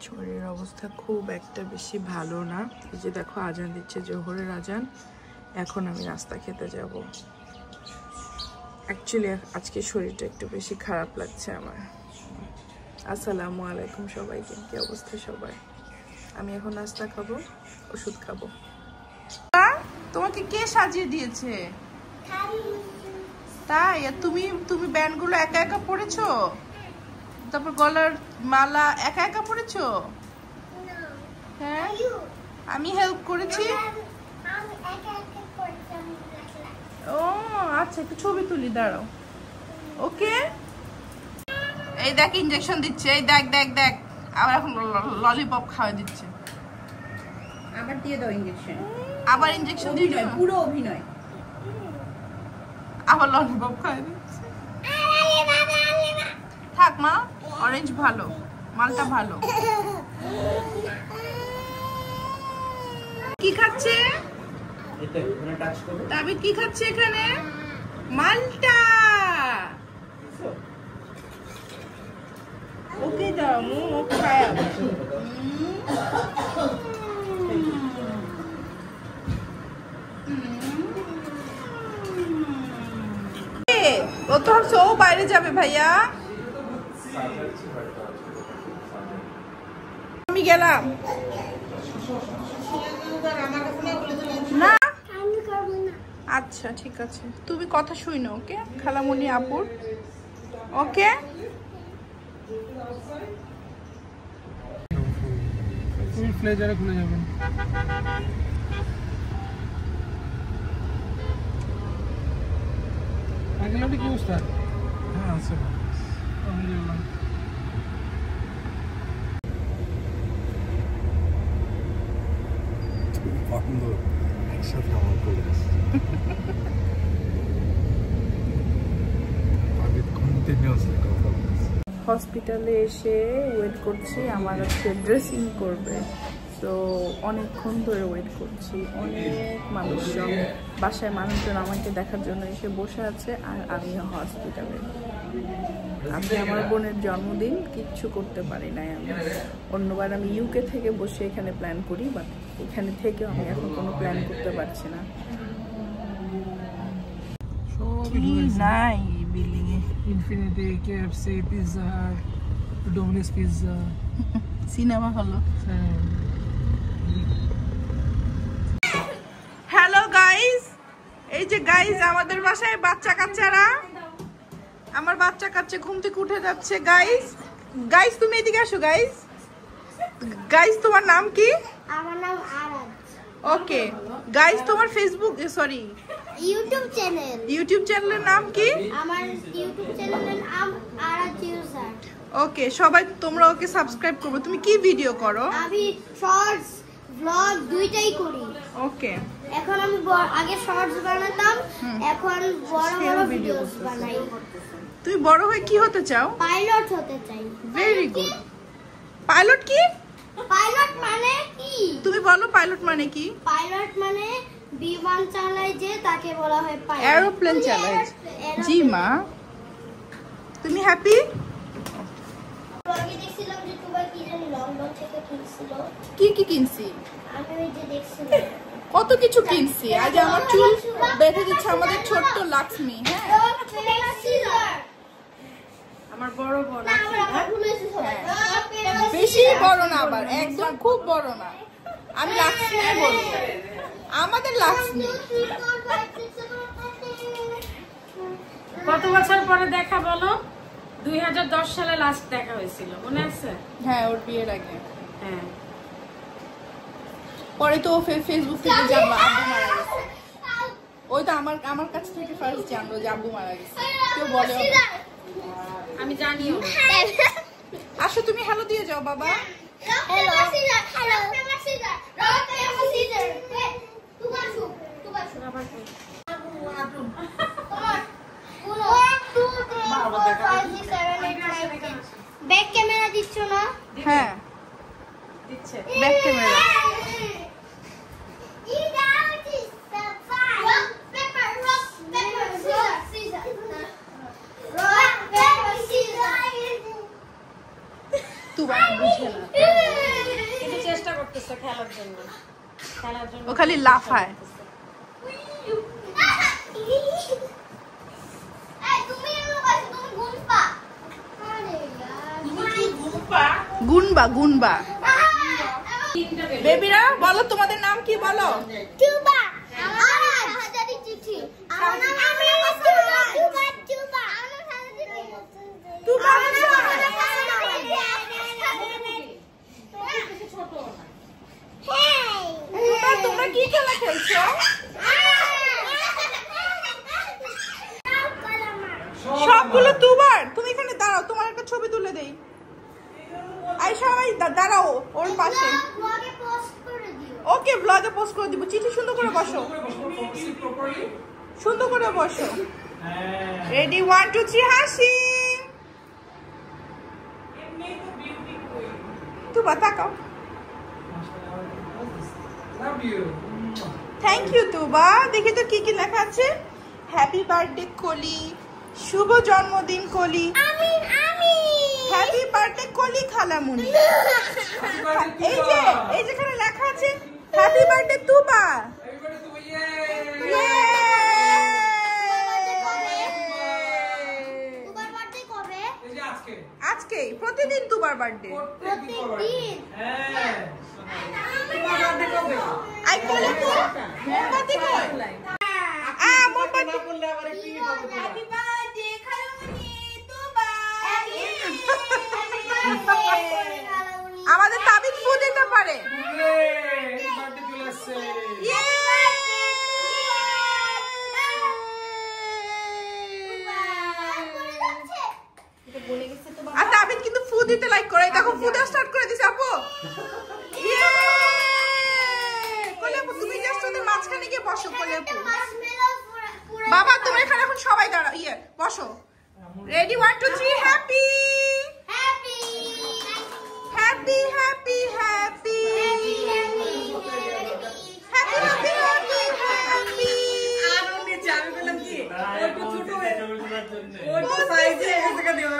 শরীরের অবস্থা খুব একটা বেশি ভালো না। এই যে দেখো আজান দিচ্ছে, জোহরের আজান। এখন আমি নাস্তা খেতে যাব। অ্যাকচুয়ালি আজকে শরীরটা একটু বেশি খারাপ লাগছে আমার। আসসালামু আলাইকুম সবাইকে, কি অবস্থা সবাই? আমি এখন নাস্তা খাবো, ওষুধ খাবো। তোমাকে কে সাজিয়ে দিয়েছে? তাই? তুমি তুমি ব্যান্ডগুলো একা একা পড়েছো? তারপর গলার মালা একা একা পড়েছো? হ্যাঁ, আমি হেল্প করেছি। ও আচ্ছা, একটু ছবি তুলি, দাঁড়াও। ওকে, এই দেখ ইনজেকশন দিচ্ছে, এই দেখ দেখ দেখ, আবার এখন ললিপপ খাওয়া দিচ্ছে। আবার দিয়ে দাও ইনজেকশন। আবার ইনজেকশন দিচ্ছে, পুরো অভিনয়। আবার ললিপপ খাওয়া দিচ্ছে। থাক মা, অরেঞ্জ ভালো, মালটা ভালো। কি খাচ্ছে তাবিদ? কি খাচ্ছে এখানে? মালটা। ওকে দাও, ও খায়। ও তো ভাবছে ও বাইরে যাবে ভাইয়া। আমি গেলাম না। আচ্ছা ঠিক আছে, তুমি কথা শুনো। ওকে খালামণি আপুর, ওকে। ফুল ফ্লেজারে খুলে যাবেন। আগের কি অবস্থা? হ্যাঁ আছে, আলহামদুলিল্লাহ। একসাথে আমার করে হসপিটালে এসে ওয়েট করছি, আমার আজকে ড্রেসিং করবে। তো অনেকক্ষণ ধরে ওয়েট করছি, অনেক মানুষজন, বাসায় মানুষজন আমাকে দেখার জন্য এসে বসে আছে, আর আমি হসপিটালে। আজকে আমার বোনের জন্মদিন, কিচ্ছু করতে পারি নাই আমি। অন্যবার আমি ইউকে থেকে বসে এখানে প্ল্যান করি, বাট এখানে থেকেও আমি এখন কোনো প্ল্যান করতে পারছি না। নাই বিল্ডিং এ infinity, KFC, Pizza Hut, Domino's pizza, cinema হলো। হ্যালো গাইস, এই যে গাইস আমাদের বাসায় বাচ্চা কাচ্চারা, আমার বাচ্চা কাচ্চা ঘুম থেকে উঠে যাচ্ছে। গাইস গাইস তুমি এদিকে আসো। গাইস গাইস তোমার নাম কি? আমার নাম আরাজ। ওকে গাইস, তোমার ফেসবুক সরি ইউটিউব চ্যানেলের নাম কি? আমার ইউটিউব চ্যানেলের নাম আরাজ ইউজার। ওকে সবাই তোমরা ওকে সাবস্ক্রাইব করবে। তুমি কি ভিডিও করো? আমি শর্টস ব্লগ দুইটাই করি। ওকে, এখন আমি আগে শর্টস বানাতাম, এখন বড় বড় ভিডিওস বানাই। তুমি বড় হয়ে কি হতে চাও? পাইলট হতে চাই। Very good. পাইলট কি? পাইলট মানে কি? তুমি বলো পাইলট মানে কি? পাইলট মানে বিমান চালায় যে, তাকে বলা হয় পাইলট। এরোপ্লেন চালায়। জি মা, তুমি হ্যাপি? আগে দেখছিলাম যে তুমি কি জানি লন্ডন থেকে কিনছিল। কি কি কিনছি? আমি ওই যে দেখছিলাম কত কিছু কিনছি। আজ আমার চুল বেঁধে দিচ্ছে আমাদের ছোট্ট লাক্সমি। হ্যাঁ, আমার বড় বোন। বেশি বড় না, আবার একদম খুব বড় না। আমি লাক্সমি বলবো, আমাদের লাক্সমি। কত বছর পরে দেখা বলো? 2010 সালে লাস্ট দেখা হয়েছিল, মনে আছে? হ্যাঁ, ওর বিয়ের আগে। হ্যাঁ, পরে তো ফেসবুক থেকে জানলো আব্বু মারা গেছে। ওই তো আমার কাছ থেকে ফার্স্ট জানলো যে আব্বু মারা গেছে। কেউ বলে আমি জানিও। আসো তুমি হ্যালো দিয়ে যাও বাবা। হ্যালো হ্যালো ব্যাক ক্যামেরা দিচ্ছ না? হ্যাঁ দিচ্ছে ব্যাক ক্যামেরা। বুঝে না। করতেছে খেলার জন্য। ও খালি লাফায়। গুনবা গুনবা। বেবিরা বলো তোমাদের নাম কি বলো? টুবা। আমার হাজারি চিঠি। আমার নাম টুবা। টুবা টুবা। আমার হাজারি চিঠি। টুবা। তোমরা কি খেলা খেলছো? সবগুলো তুবার। তুমি এখানে দাঁড়াও, তোমার একটা ছবি তুলে দেই। আই সবাই দাঁড়াও ওর পাশে। ওকে ব্লগে পোস্ট করে দিব। চিঠি সুন্দর করে বসো, সুন্দর করে বসো। রেডি 1 2 3 হাসি। তুবা তাকাও। থ্যাংক ইউ তুবা। দেখি তো কি কি লেখা আছে। হ্যাপি বার্থডে কলি, শুভ জন্মদিন কলি। হ্যাপি বার্থডে কলি খালামুনি। এই যেখানে লেখা আছে হ্যাপি বার্থডে তুবা। আজকে প্রতিদিন তুবার বার্থডে। আই কোলে তো মোমবাতি কই? মোমবাতি বললে আবার কি হবে? হ্যাপি বার্থডে খালামুনি তুবা। আমাদের তাবিজ ফু দিতে পারে। আর তাবিজ কিন্তু ফু দিতে লাইক করে। দেখো ফু দেওয়া স্টার্ট করে দিছে আপু। কোলে আপু তুমি জাস্ট ওদের মাঝখানে গিয়ে বসো। কোলে আপু বাবা তুমি এখানে এখন সবাই দাঁড়াও। বসো। Ready 1 2 3 happy happy happy happy happy happy. আরো নিচে আমি বললাম কি ওইটা ছোট ওইটা সাইজে এসে দিও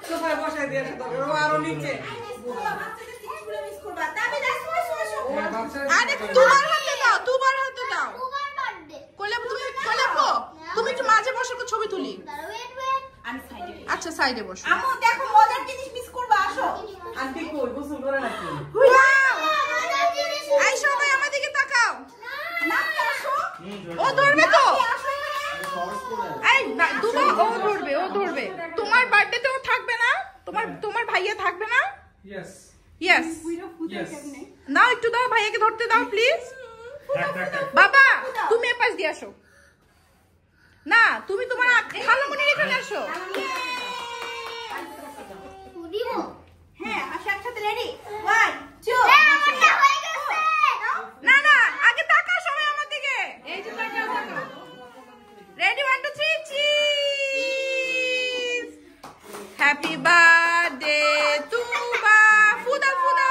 সোফায় বসায় দিয়ে আসো। তবে ও আরো নিচে। আরে তোমার হাতে দাও, তোমার হাতে দাও। কোলে তুমি কোলে আপু তুমি একটু মাঝে বসে ছবি তুলি। আচ্ছা সাইডে বসো। আমু দেখো মজার জিনিস মিস করবা। আসো। আন্টি কই গোসল করে নাকি? আই সবাই আমার দিকে তাকাও। না আসো। ও ধরবে তো। এই না দুবা ও ধরবে, ও ধরবে। তোমার বার্থডেতে ও থাকবে না? তোমার ভাইয়া থাকবে না? Yes yes. নাও একটু দাও, ভাইয়াকে ধরতে দাও প্লিজ। বাবা তুমি এপাশ দিয়ে আসো। না তুমি তোমার খালামুনির এখানে আসো। হ্যাঁ আসো একসাথে। রেডি 1 2। না না আগে তাকাও সবাই আমার দিকে। এই যে তাকাও তাকাও। Ready 1 2 3 cheese. হ্যাপি বার্থডে তুবা। ফুদা ফুদা।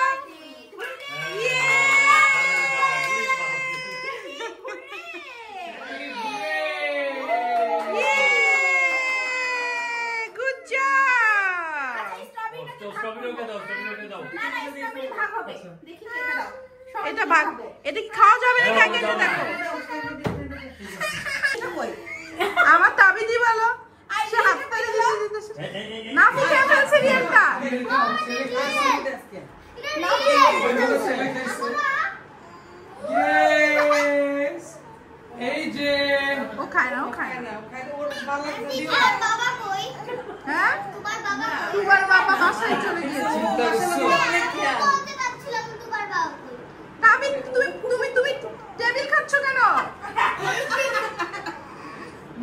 এটা ভাগ। এটা কি খাওয়া যাবে না? আগে দেখো আমার তাবিজি বলো। সে হাত তালি দিতেছে। নাফি কে ফেলছে রিয়েলটা? নাফি এই যে ও খায় না, ও খায় না। ওর ভালো লাগছে। বাবা কই? হ্যাঁ তোমার বাবা বাসায় চলে গিয়েছে। তুমি তুমি টেবিল খাচ্ছ কেন?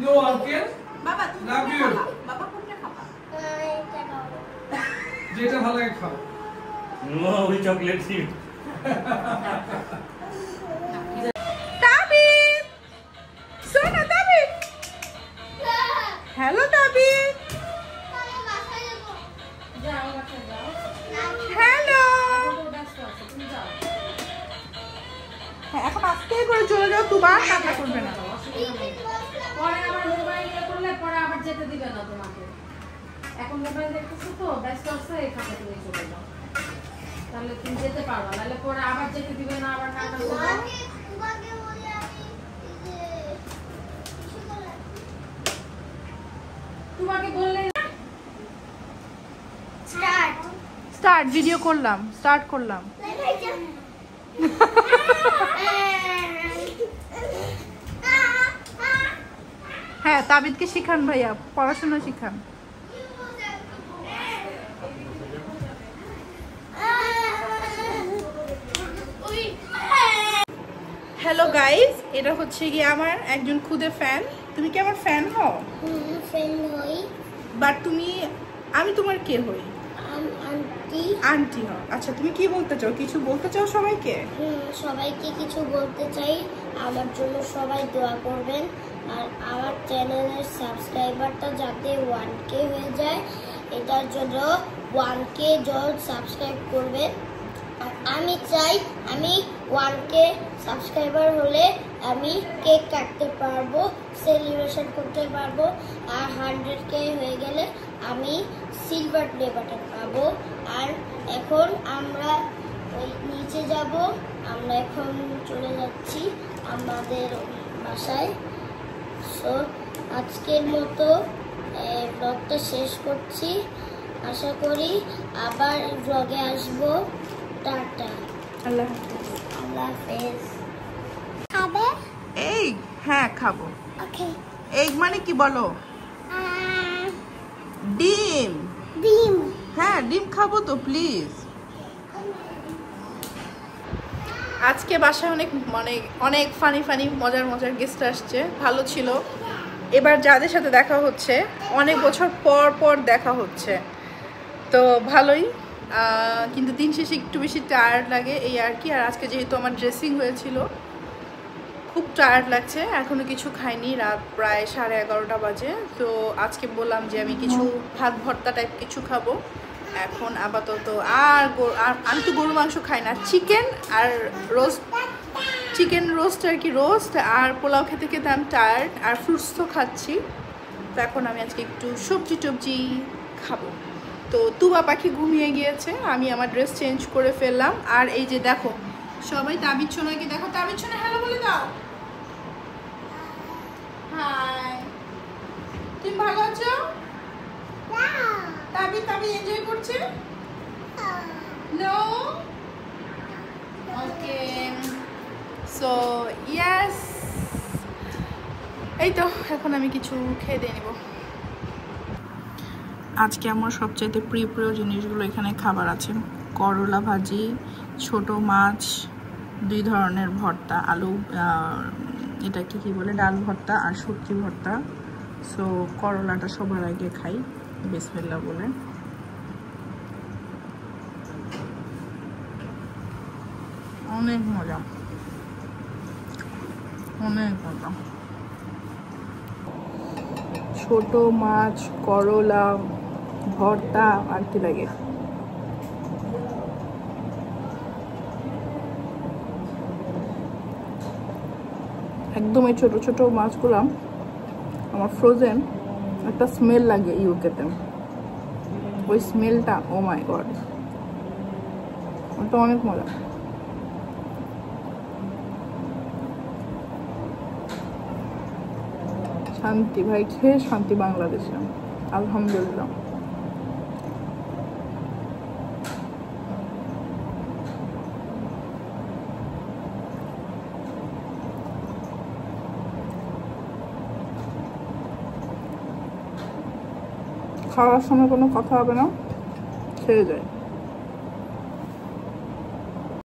নো আঙ্কেল বাবা তুমি লাভ ইউ। বাবা কোনটা খাবা? যেটা ভালো লাগে খাও। নো ওই চকলেট ছিল। তাবিদ সোনা তাবিদ। হ্যালো তাবিদ। হ্যালো। হ্যাঁ এখন আস্তে করে চলে যাও। তুবা কান্না করবে না। পরে আবার মোবাইল ইয়ে করলে পরে আবার যেতে দিবে না তোমাকে। এখন মোবাইল দেখতেছো তো ব্যস্ত আছে, এখানে তুমি চলে যাও। তাহলে তুমি যেতে পারবা, নাহলে পরে আবার যেতে দিবে না, আবার কান্না করবে। তোমাকে বললে স্টার্ট ভিডিও করলাম, স্টার্ট করলাম। হ্যাঁ, তাবিদকে শিখান ভাইয়া, পড়াশোনা শিখান। হ্যালো গাইস, এটা হচ্ছে গিয়ে আমার একজন খুদে ফ্যান। তুমি কি আমার ফ্যান হও? ফ্রেন্ড হই। বাট আমি তোমার কে হই? আন্টি। আন্টি হও। আচ্ছা, তুমি কি বলতে চাও? কিছু বলতে চাও সবাইকে? সবাইকে কিছু বলতে চাই। আমার জন্য সবাই দোয়া করবেন, আর আমার চ্যানেলের সাবস্ক্রাইবারটা যাতে 1K হয়ে যায়, এটার জন্য 1K জন সাবস্ক্রাইব করবেন। আর আমি চাই আমি 1K সাবস্ক্রাইবার হলে আমি কেক কাটতে পারবো, সেলিব্রেশন করতে পারবো। আর 100K হয়ে গেলে আমি সিলভার প্লে বাটন পাবো। আর এখন আমরা ওই নিচে যাব, আমরা এখন চলে যাচ্ছি আমাদের বাসায়। সো আজকের মতো ব্লগটা শেষ করছি। আশা করি আবার ব্লগে আসবো। টাটা, আল্লাহ হাফেজ। আল্লাহ হাফেজ। খাবে? এই হ্যাঁ খাবো। ওকে। এগ মানে কি বলো? ডিম। ডিম। হ্যাঁ, ডিম খাবো তো প্লিজ। আজকে বাসায় অনেক ফানি মজার গেস্ট আসছে, ভালো ছিল। এবার যাদের সাথে দেখা হচ্ছে অনেক বছর পর দেখা হচ্ছে, তো ভালোই। কিন্তু দিন শেষে একটু বেশি টায়ার্ড লাগে এই আর কি। আর আজকে যেহেতু আমার ড্রেসিং হয়েছিল, খুব টায়ার্ড লাগছে। এখনো কিছু খাইনি, রাত প্রায় 11:30 বাজে। তো আজকে বললাম যে আমি কিছু ভাত ভর্তা টাইপ কিছু খাবো এখন আপাতত। আর আমি তো গরু মাংস খাই না, চিকেন আর চিকেন রোস্ট আর কি, রোস্ট আর পোলাও খেতে খেতে আমি টায়ার্ড। আর ফ্রুটস তো খাচ্ছি, তো এখন আমি আজকে একটু সবজি টবজি খাবো। তো তুবা পাখি ঘুমিয়ে গিয়েছে, আমি আমার ড্রেস চেঞ্জ করে ফেললাম। আর এই যে দেখো সবাই তাবিদ সোনাকে দেখো, তাবিদ সোনা হ্যালো বলে দাও। হাই, তুমি ভালো আছো? তাবিদ এনজয় করছে? নো? ওকে, সো ইয়েস, এই তো এখন আমি কিছু খেয়ে দিয়ে নিব। আজকে আমার সবচাইতে প্রিয় জিনিসগুলো এখানে খাবার আছে। করলা ভাজি, ছোট মাছ, 2 ধরনের ভর্তা, আলু এটা কি বলে, ডাল ভর্তা আর সবজি ভর্তা। সো করলাটা সবার আগে খাই বিসমিল্লাহ বলে। অনেক মজা, অনেক মজা। ছোট মাছ, করলা ভর্তা আর কি লাগে। একদম এই ছোট ছোট মাছগুলো আমার ফ্রোজেন একটা স্মেল লাগে ইউকেতে, ওই স্মেলটা ও মাই গড, ওটা অনেক মজা। শান্তি ভাই, খেয়ে শান্তি বাংলাদেশে, আলহামদুলিল্লাহ। খাওয়ার সময় কোনো কথা হবে না, খেয়ে যায়।